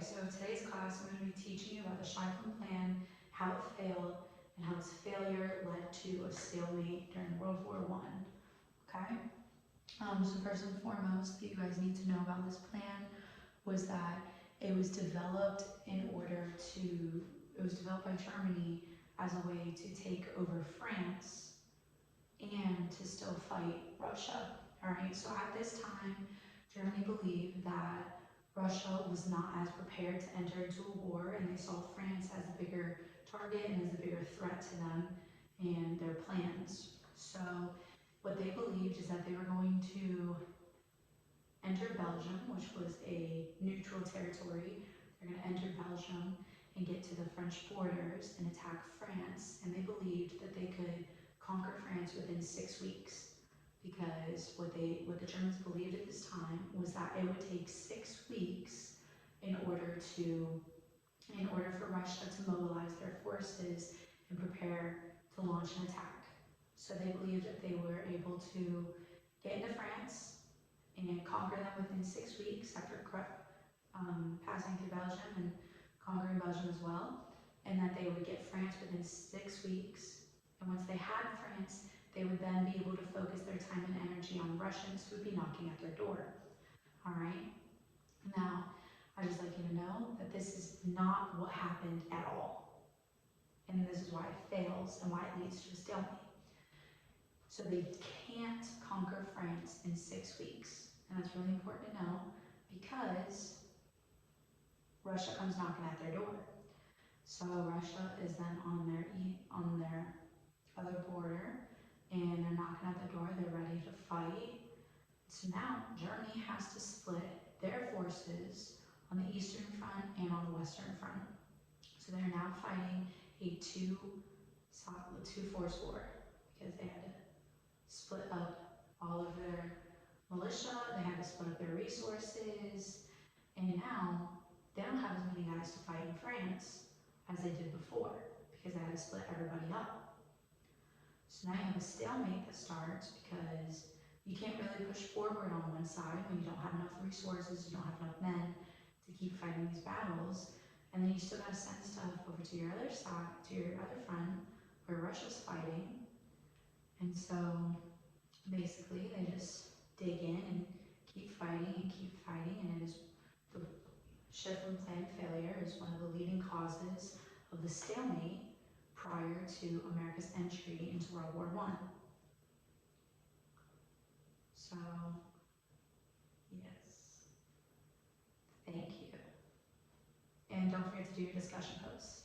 so today's class I'm going to be teaching you about the Schlieffen plan, how it failed, and how its failure led to a stalemate during World War I. Okay? So first and foremost, that you guys need to know about this plan was that it was developed by Germany as a way to take over France and to still fight Russia. Alright, so at this time, Germany believed that Russia was not as prepared to enter into a war, and they saw France as the bigger target and as the bigger threat to them and their plans. So what they believed is that they were going to enter Belgium, which was a neutral territory. They're going to enter Belgium and get to the French borders and attack France, and they believed that they could conquer France within 6 weeks, because what the Germans believed at this time was that it would take 6 weeks in order for Russia to mobilize their forces and prepare to launch an attack. So they believed that they were able to get into France and conquer them within 6 weeks after passing through Belgium and conquering Belgium as well, and that they would get France within 6 weeks. And once they had France, they would then be able to focus their time and energy on Russians who would be knocking at their door. All right. Now, I'd just like you to know that this is not what happened at all. And this is why it fails and why it leads to a stalemate. So they can't conquer France in 6 weeks. And that's really important to know, because Russia comes knocking at their door. So Russia is then on their other border, and they're knocking at the door, they're ready to fight. So now Germany has to split their forces on the eastern front and on the western front. So they're now fighting a two-force war, because they had to split up all of their militia, they had to split up their resources, and now they don't have as many guys to fight in France as they did before, because they had to split everybody up. So now you have a stalemate that starts, because you can't really push forward on one side when you don't have enough resources, you don't have enough men to keep fighting these battles, and then you still got to send stuff over to your other side, to your other front, where Russia's fighting. And so basically they just dig in and keep fighting, and it is the Schlieffen plan failure is one of the leading causes of the stalemate prior to America's entry into World War I. So, yes, thank you. And don't forget to do your discussion posts.